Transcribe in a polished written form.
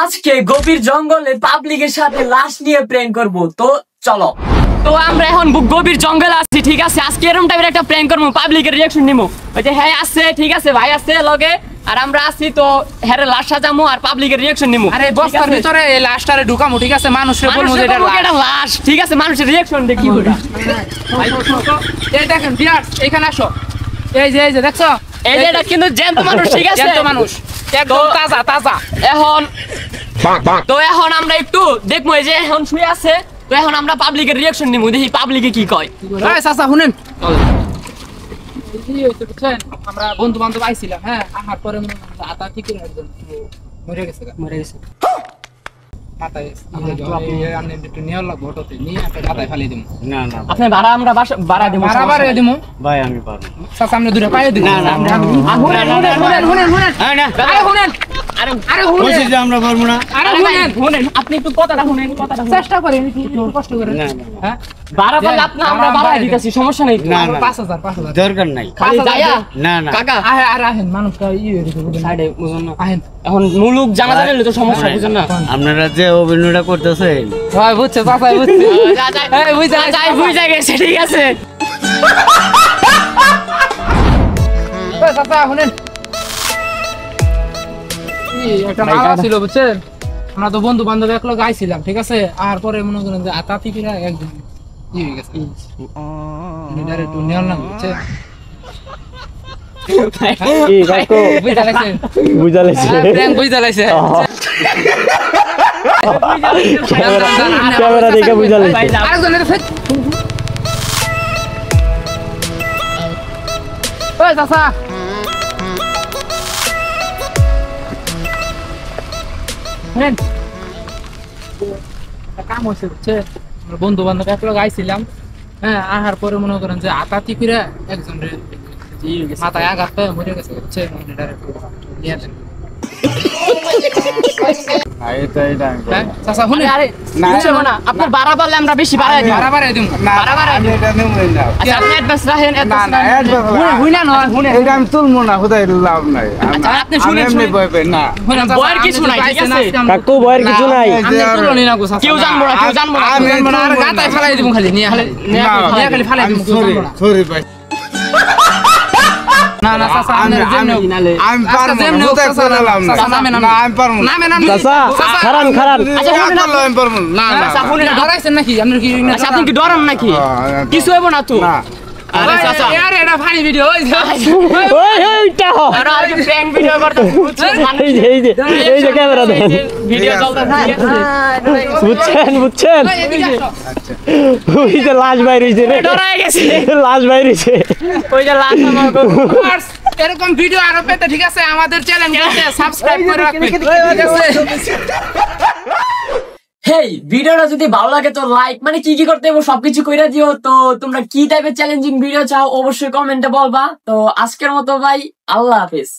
আজকে গভীর জঙ্গলে পাবলিকের সাথে লাশ নিয়ে প্র্যাঙ্ক করব। তো চলো। তো আমরা এখন গভীর জঙ্গলে আছি, ঠিক আছে। আজকে এরকম টাইপের একটা প্র্যাঙ্ক করবো, পাবলিকের রিঅ্যাকশন নিবো। ওই যে হ্যাঁ আসছে, ঠিক আছে, ভাই আসছে লগে, আর আমরা আছি। তো হ্যাঁ লাশ সাজামো আর পাবলিকের রিঅ্যাকশন নিবো। আরে বস্তার ভিতরে এই লাশটারে ঢুকামু, ঠিক আছে, মানুষের বলমু যে এটা লাশ, ঠিক আছে, মানুষের রিঅ্যাকশন দেখি ওটা। এই দেখেন ভিউয়ার্স, এখানে আসো। এই যে দেখছো, এই যে এটা কিন্তু জ্যান্ত মানুষ, ঠিক আছে, জ্যান্ত মানুষ, একদম তাজা তাজা। এখন আমরা একটু দেখবো, এই যে এখন শুয়ে আছে। তো এখন আমরা পাবলিকের রিঅ্যাকশন নিবো, দেখি পাবলিকে কি কয়। এই চাচা শুনেন, আমরা বন্ধু বান্ধব আইছিলাম, হ্যাঁ, আহার পরে আতা ঠিক করে একজন মরে গেছে। মাথায় আপনি একটু নিয়ে লাগবো, অটোতে নিয়ে মাথায় ফালিয়ে দিব। না আপনি ভাড়া আমরা ভাড়া দিব, ভাড়া দিব ভাই, আমি পারবো। চাচা আপনি দুটো পাইয়ে দিন। আপনি একটু কথাটা শুনেন, চেষ্টা করেন, একটু কষ্ট করেন। হ্যাঁ, ভাড়া পারলে আপনি আমরা ভাড়া দিতেছি, সমস্যা নেই। 5,000 দরকার নাই। খালি যায়া না না কাকা আহেন, মানুষটা সাইডে বুঝুন না। আহেন, এখন মুলুক জানা জানলে তো সমস্যা, বুঝুন না। আপনারা যে অভিনয়টা করতেছেন, ভাই বুঝছে, চাচা বুঝছে, বুঝা গেছে, ঠিক আছে। চাচা শুনেন, একটা মালা ছিল, বুঝছেন, আমরা তো বন্ধু বান্ধব এক লোক আইছিলাম, ঠিক আছে। আর পরে মনে করেন যে আতা তিকিরা একদম হয়ে গেছে, একটু নেওয়ার নাম, বুঝছেন। কাম হয়েছে, বুঝছে, বন্ধু বান্ধব এক লোক আইছিলাম, হ্যাঁ, আহার পরে মনে করেন যে আতা তিকিরা একজন মাথায় আঘাত পেয়ে মরে গেছে, বুঝছে। নিয়ে আসেন। আপনার ভাড়া পারলে আমরা বেশি বাড়াই দিই, আমি তুলবো না, কোথায় লাভ নাই। আপনি শুনেন, বয়ের কিছু নাই, ঠিক আছে কাকু, বয়ের কিছু নাই। কেউ জানবো না, কেউ জানবো না, গাতায় ফেলাই দিব, খালি নিয়ে খালি ফেলাই দিব। সরি ভাই, না না চাচা, আমি পারবো নাকি? আপনি কি ডরান নাকি? কিছু হইব না তো। লাশ বাইরে লাশ বাইরে এরকম ভিডিও আরো পেতে, ঠিক আছে, আমাদের চ্যানেলটাকে সাবস্ক্রাইব করে রাখবেন, ঠিক আছে। হেই, ভিডিওটা যদি ভালো লাগে তো লাইক, মানে কি কি করতে হবে সবকিছু কইরা দিও। তো তোমরা কি টাইপের চ্যালেঞ্জিং ভিডিও চাও অবশ্যই কমেন্টে বলবা। তো আজকের মতো ভাই, আল্লাহ হাফেজ।